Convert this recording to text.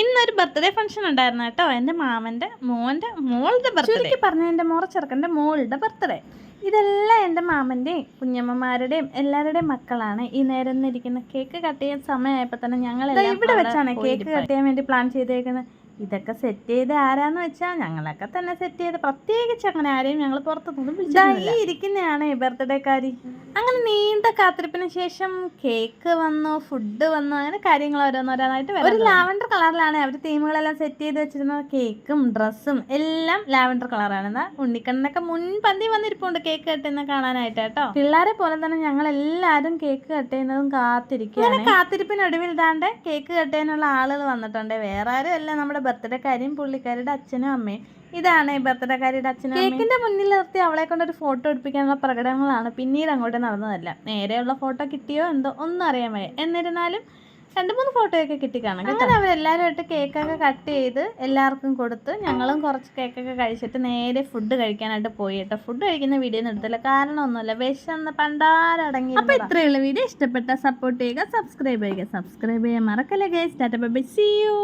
ഇന്നൊരു birthday function ഉണ്ടായിരുന്നു കേട്ടോ. എൻ്റെ മാമൻ്റെ മോളുടെ ബർത്ത്ഡേ പറഞ്ഞ എൻ്റെ ചെറുക്കൻ്റെ മോളുടെ ബർത്ത്ഡേ. ഇതെല്ലാം എൻ്റെ മാമൻ്റെയും കുഞ്ഞമ്മമാരുടെയും എല്ലാവരുടെയും മക്കളാണ്. ഈ നേരം ഇരിക്കുന്ന കേക്ക് കട്ട് ചെയ്യാൻ സമയമായപ്പോൾ തന്നെ ഞങ്ങളെല്ലാം ഇവിടെ വെച്ചാണ് കേക്ക് കട്ട് ചെയ്യാൻ വേണ്ടി പ്ലാൻ ചെയ്തേക്കുന്നത്. ഇതൊക്കെ സെറ്റ് ചെയ്ത് ആരാന്ന് വെച്ചാൽ ഞങ്ങളൊക്കെ തന്നെ സെറ്റ് ചെയ്ത്, പ്രത്യേകിച്ച് അങ്ങനെ ആരെയും ഞങ്ങൾ പുറത്തുനിന്നും വിളിച്ചില്ല. ഈ ഇരിക്കുന്നതാണ് ഈ ബർത്ത്ഡേക്കാരി. അങ്ങനെ നീണ്ട കാത്തിരിപ്പിന് ശേഷം കേക്ക് വന്നു, ഫുഡ് വന്നു, അങ്ങനെ കാര്യങ്ങൾ ഓരോന്നോരോന്നായിട്ട് വരും. ഒരു ലാവൻഡർ കളറിലാണ് അവർ തീമുകളെല്ലാം സെറ്റ് ചെയ്ത് വെച്ചിരുന്നത്. കേക്കും ഡ്രസ്സും എല്ലാം ലാവൻഡർ കളറാണ്. എന്നാൽ ഉണ്ണിക്കണ്ണനൊക്കെ മുൻപന്തി വന്നിരിപ്പുണ്ട് കേക്ക് കട്ടുന്ന കാണാനായിട്ട് കേട്ടോ. പിള്ളേരെ പോലെ തന്നെ ഞങ്ങൾ എല്ലാവരും കേക്ക് കട്ട് ചെയ്യുന്നതും കാത്തിരിക്കുകയാണ്. കാത്തിരിപ്പിനൊടുവിൽ ഇതാണ്ട് കേക്ക് കട്ട് ചെയ്യാനുള്ള ആളുകൾ വന്നിട്ടുണ്ട്. വേറെ ആരും അല്ല, നമ്മുടെ ബർത്ത്ഡേക്കാരിയും പുള്ളിക്കാരുടെ അച്ഛനും അമ്മയും. ഇതാണ് ഈ ബർത്ത്ഡേക്കാരിയുടെ അച്ഛനും. കേക്കിന്റെ മുന്നിൽ നിർത്തി അവളെ കൊണ്ടൊരു ഫോട്ടോ എടുപ്പിക്കാനുള്ള പ്രകടനങ്ങളാണ് പിന്നീട് അങ്ങോട്ട് നടന്നതല്ല. നേരെയുള്ള ഫോട്ടോ കിട്ടിയോ എന്തോ ഒന്നും അറിയാൻ വയ്യ. എന്നിരുന്നാലും 2-3 ഫോട്ടോയൊക്കെ കിട്ടിക്കാണും. അങ്ങനെ അവരെല്ലാവരുമായിട്ട് കേക്കൊക്കെ കട്ട് ചെയ്ത് എല്ലാവർക്കും കൊടുത്ത് ഞങ്ങളും കുറച്ച് കേക്കൊക്കെ കഴിച്ചിട്ട് നേരെ ഫുഡ് കഴിക്കാനായിട്ട് പോയി കേട്ടോ. ഫുഡ് കഴിക്കുന്ന വീഡിയോ ഒന്നും എടുത്തില്ല, കാരണം ഒന്നുമില്ല, വിശന്ന് പണ്ടാരടങ്ങി. അപ്പോൾ ഇത്രയുള്ള വീഡിയോ ഇഷ്ടപ്പെട്ട സപ്പോർട്ട് ചെയ്യുക, സബ്സ്ക്രൈബ് ചെയ്യുക. സബ്സ്ക്രൈബ് ചെയ്യാൻ മറക്കല്ലേ guys. Tata bye bye, see U.